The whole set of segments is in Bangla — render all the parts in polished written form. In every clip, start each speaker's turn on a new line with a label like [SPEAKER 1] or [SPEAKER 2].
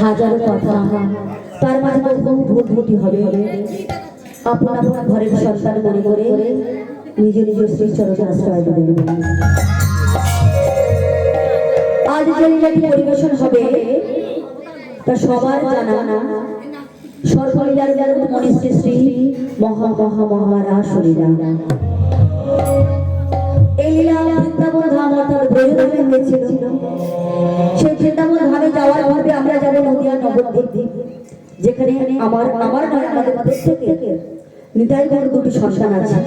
[SPEAKER 1] হাজারো কথা, তার মাঝে বহু ভুল ত্রুটি হবে। আপন আপন ঘরের সন্তান মনে করে নিজ নিজ শ্রী চরণে আশ্রয় দেবেন। আজ যে লীলাটি পরিবেশন হবে তা সবার জানা সর্বলীলার মনে শ্রী শ্রী মহা মহা মহারাসলীলা। এই লীলা বৃন্দাবন ধাম অর্থাৎ ব্রজধামে হয়েছিল। সেই বৃন্দাবন ধামে যাওয়ার পূর্বে আমরা যাব নদিয়া নবদ্বীপ, যেখানে আমার নয় আমাদের প্রত্যেকের নিতাই গৌর দুটি সন্তান আছে।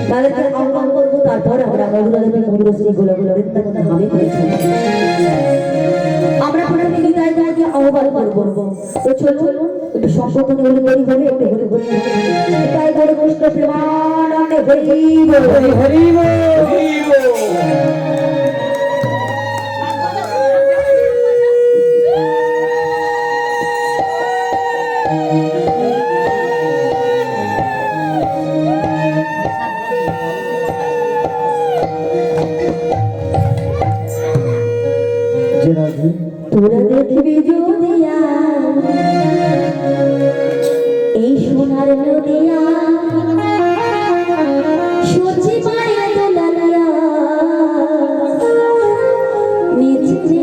[SPEAKER 1] তাদেরকে আহ্বান করবো, তারপর আমরা মধুরাদেবী মধুর শ্রী গোলাগুলো বৃন্দাবন ধামে করেছি। আমরা প্রথমে নিতাই গৌরকে আহ্বান করবো। তো চলুন একটু সম্বোধন হরি হরি হবে, একটু হরি হরি নিতাই গৌর কৃষ্ণ প্রেমানন্দে হরি হরি হরি হরি। তোরা দেখবি যদিয়া এই সোনার নদিয়া সূর্যি মায়া দোলালিয়া নিচে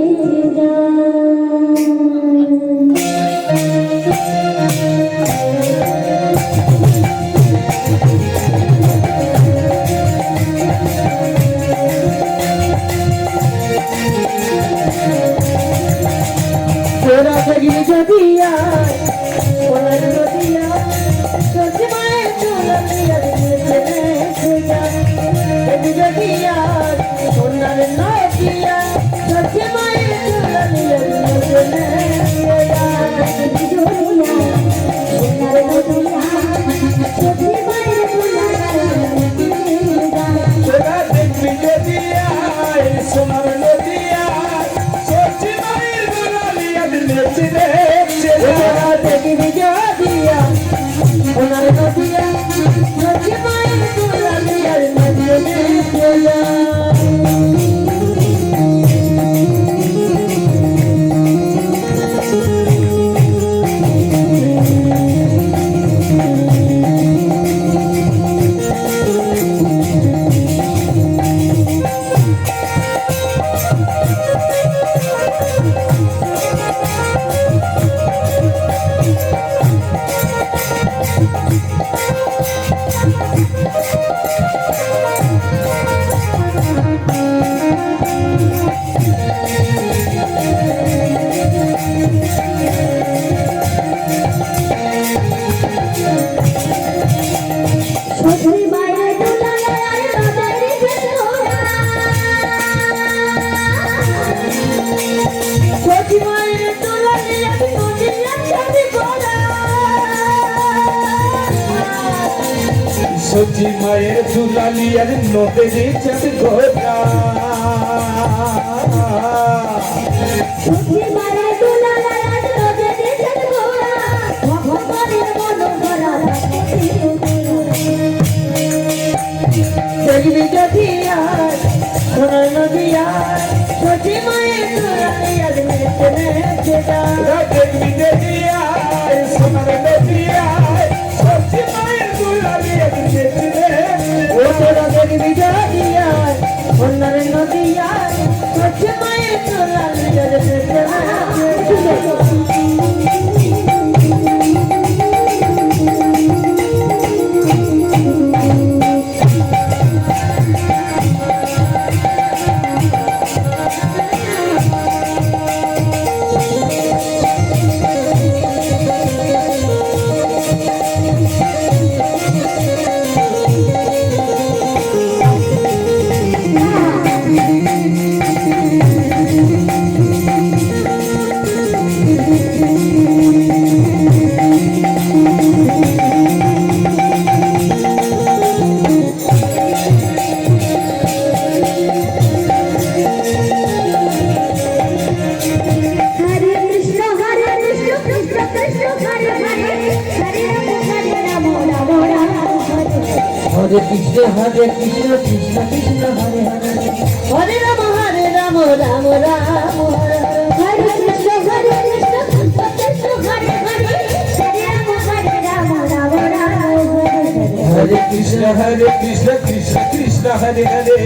[SPEAKER 1] যা যদিয়া সোনার নদিয়া সূর্যি মায়া দোলালিয়া নিচে যা যদিয়া সোনার নদিয়া সূর্যি মায়া দোলালিয়া নিচে যা
[SPEAKER 2] সূর্যি মায়ের দুলালিয়ার নদে চাঁদ গোরা
[SPEAKER 1] সূর্যি মায়ের দুলালিয়ার নদে চাঁদ গোরা ভগবানের মনোহরা দেখবি যদিয়া সোনার নদিয়া সূর্যি মায়ের দুলালিয়ার নেচে যা
[SPEAKER 2] দেখবি যদিয়া সোনার নদিয়া সূর্যি মায়ের দুলালিয়ার
[SPEAKER 1] ও তোরা দেখবি যদিয়া সোনার নদিয়া সূর্যি মায়ের দুলালিয়ার নেচে যা
[SPEAKER 2] Hare Krishna Krishna Krishna Hare Hare
[SPEAKER 1] Hare Rama Rama Rama Hare Hare Krishna Krishna
[SPEAKER 3] Hare Krishna Krishna Krishna Hare Hare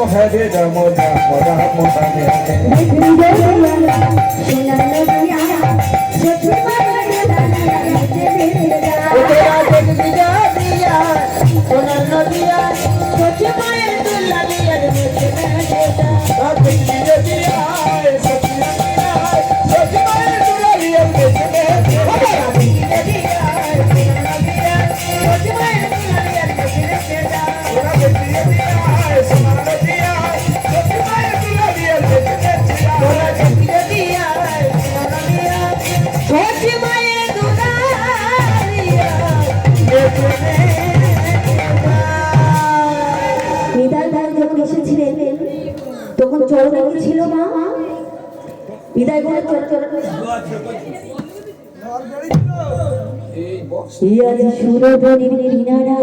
[SPEAKER 3] Hare Ram Ram Ram Hare Hare
[SPEAKER 1] বিদায় ভাই যখন এসেছিলেন তখন চরণে কি ছিল মা? বিদায় বলে চরণ সুরবনের কিনারা